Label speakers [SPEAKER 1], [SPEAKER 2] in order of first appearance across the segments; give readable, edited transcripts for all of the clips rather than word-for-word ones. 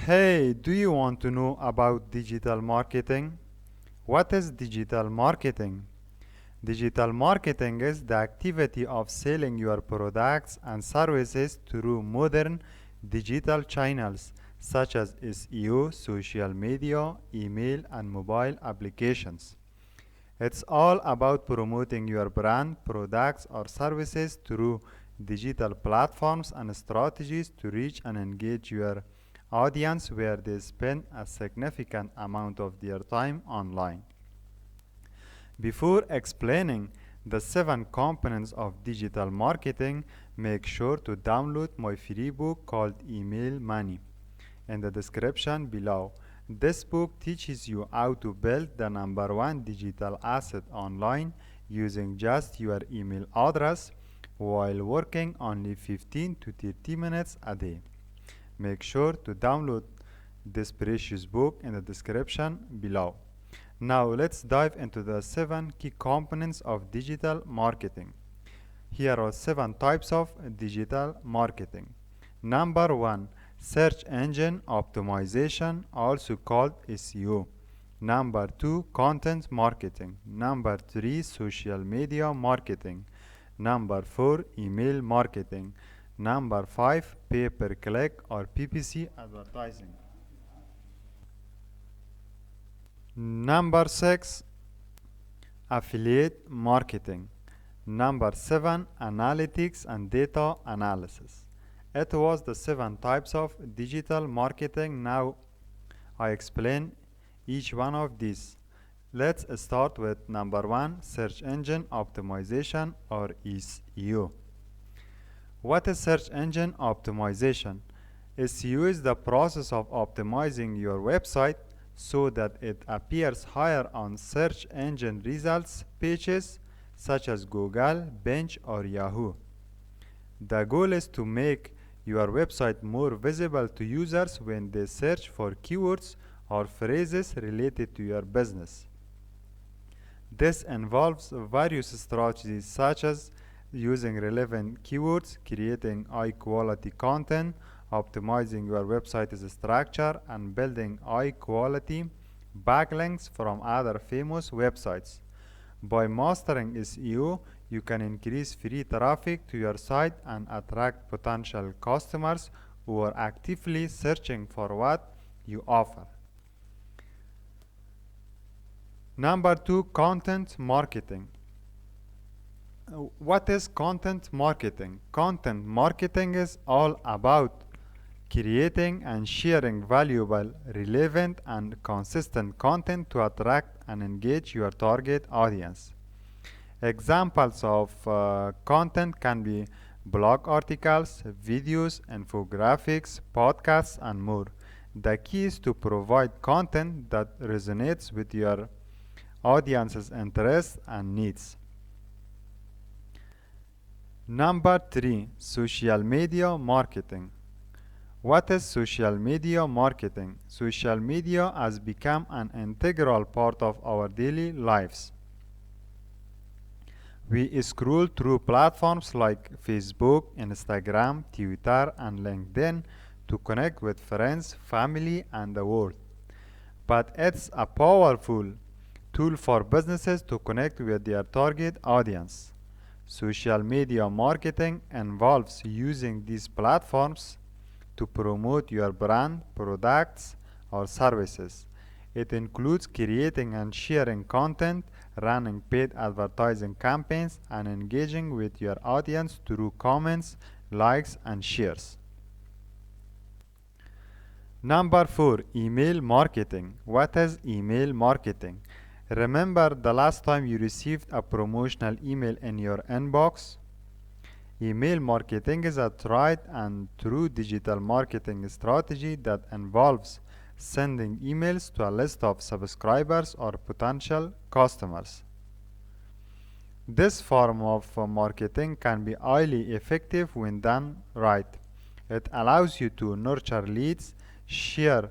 [SPEAKER 1] Hey, do you want to know about digital marketing? What is digital marketing? Digital marketing is the activity of selling your products and services through modern digital channels such as SEO, social media, email, and mobile applications. It's all about promoting your brand, products, or services through digital platforms and strategies to reach and engage your audience where they spend a significant amount of their time online. Before explaining the 7 components of digital marketing, make sure to download my free book called Email Money in the description below. This book teaches you how to build the #1 digital asset online using just your email address while working only 15 to 30 minutes a day. Make sure to download this precious book in the description below. Now let's dive into the 7 key components of digital marketing. Here are 7 types of digital marketing. Number 1, search engine optimization, also called SEO. Number 2, content marketing. Number 3, social media marketing. Number 4, email marketing. Number 5, pay-per-click or PPC advertising. Number 6, affiliate marketing. Number 7, analytics and data analysis. It was the 7 types of digital marketing. Now I explain each one of these. Let's start with number 1, search engine optimization or SEO. What is search engine optimization? SEO is the process of optimizing your website so that it appears higher on search engine results pages such as Google, Bing, or Yahoo. The goal is to make your website more visible to users when they search for keywords or phrases related to your business. This involves various strategies such as using relevant keywords, creating high-quality content, optimizing your website's structure, and building high-quality backlinks from other famous websites. By mastering SEO, you can increase free traffic to your site and attract potential customers who are actively searching for what you offer. Number 2, content marketing. What is content marketing? Content marketing is all about creating and sharing valuable, relevant, and consistent content to attract and engage your target audience. Examples of content can be blog articles, videos, infographics, podcasts, and more. The key is to provide content that resonates with your audience's interests and needs. Number 3, social media marketing. What is social media marketing? Social media has become an integral part of our daily lives. We scroll through platforms like Facebook, Instagram, Twitter, and LinkedIn to connect with friends, family, and the world. But it's a powerful tool for businesses to connect with their target audience. Social media marketing involves using these platforms to promote your brand, products, or services. It includes creating and sharing content, running paid advertising campaigns, and engaging with your audience through comments, likes, and shares. Number 4, email marketing. What is email marketing? Remember the last time you received a promotional email in your inbox? Email marketing is a tried and true digital marketing strategy that involves sending emails to a list of subscribers or potential customers. This form of marketing can be highly effective when done right. It allows you to nurture leads, share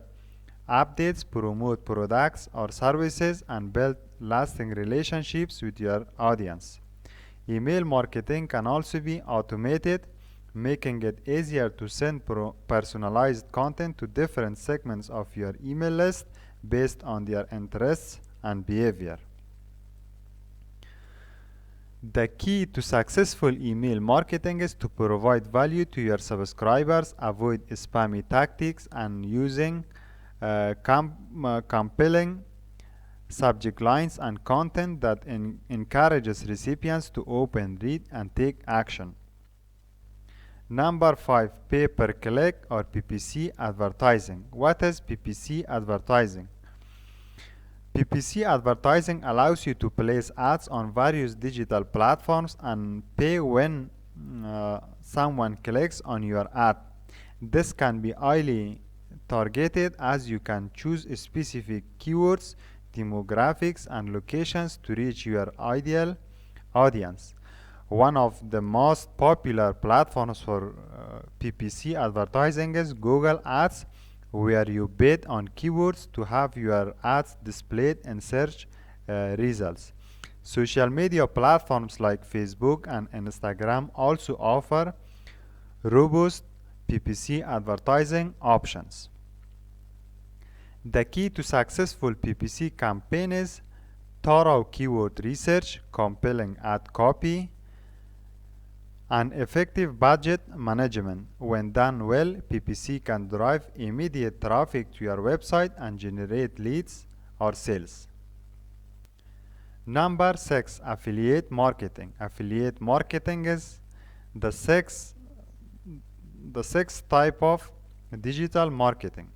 [SPEAKER 1] updates, promote products or services, and build lasting relationships with your audience. Email marketing can also be automated making it easier to send personalized content to different segments of your email list based on their interests and behavior. The key to successful email marketing is to provide value to your subscribers, avoid spammy tactics, and using compelling subject lines and content that encourages recipients to open, read, and take action. Number 5. Pay-per-click or PPC advertising. What is PPC advertising? PPC advertising allows you to place ads on various digital platforms and pay when someone clicks on your ad. This can be highly targeted as you can choose specific keywords, demographics, and locations to reach your ideal audience. One of the most popular platforms for PPC advertising is Google Ads, where you bid on keywords to have your ads displayed in search results. Social media platforms like Facebook and Instagram also offer robust PPC advertising options. The key to successful PPC campaign is thorough keyword research, compelling ad copy, and effective budget management. When done well, PPC can drive immediate traffic to your website and generate leads or sales. Number 6. Affiliate marketing. Affiliate marketing is the sixth type of digital marketing.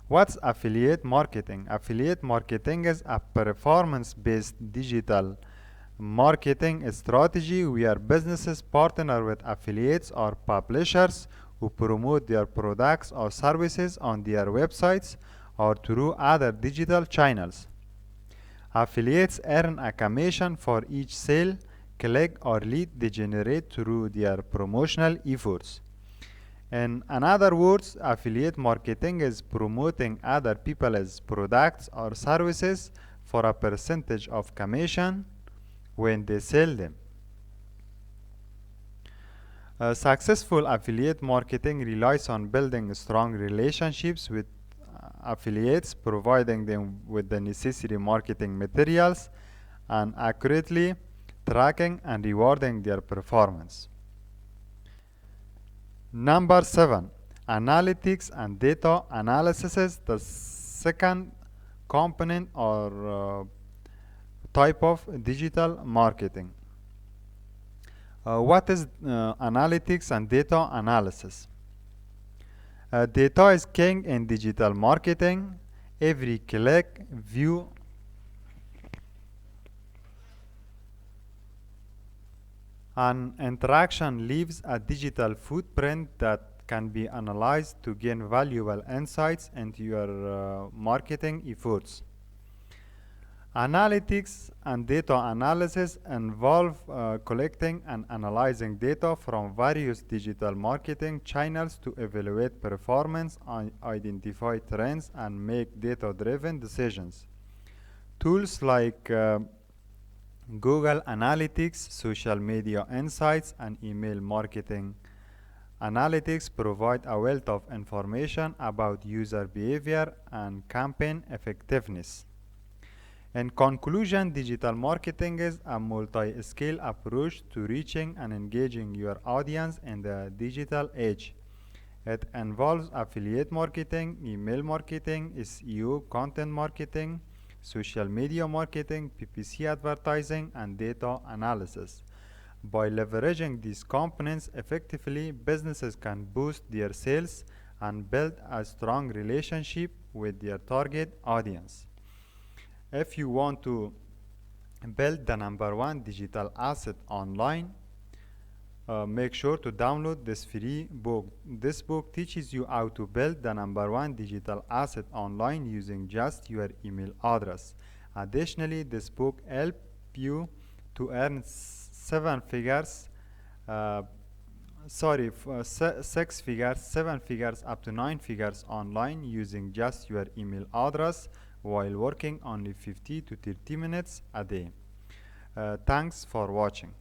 [SPEAKER 1] What's affiliate marketing? Affiliate marketing is a performance-based digital marketing strategy where businesses partner with affiliates or publishers who promote their products or services on their websites or through other digital channels. Affiliates earn a commission for each sale, click, or lead they generate through their promotional efforts. In other words, affiliate marketing is promoting other people's products or services for a percentage of commission when they sell them. Successful affiliate marketing relies on building strong relationships with affiliates, providing them with the necessary marketing materials, and accurately tracking and rewarding their performance. Number 7. Analytics and data analysis is the second component or type of digital marketing. What is analytics and data analysis? Data is king in digital marketing. Every click, view, and interaction leaves a digital footprint that can be analyzed to gain valuable insights into your marketing efforts. Analytics and data analysis involve collecting and analyzing data from various digital marketing channels to evaluate performance, identify trends, and make data-driven decisions. Tools like Google Analytics, Social Media Insights, and Email Marketing Analytics provide a wealth of information about user behavior and campaign effectiveness. In conclusion, digital marketing is a multi-scale approach to reaching and engaging your audience in the digital age. It involves affiliate marketing, email marketing, SEO, content marketing, social media marketing, PPC advertising, and data analysis. By leveraging these components effectively, businesses can boost their sales and build a strong relationship with their target audience. If you want to build the #1 digital asset online, make sure to download this free book. This book teaches you how to build the #1 digital asset online using just your email address. Additionally, this book helps you to earn seven figures, seven figures up to 9 figures online using just your email address while working only 50 to 30 minutes a day. Thanks for watching.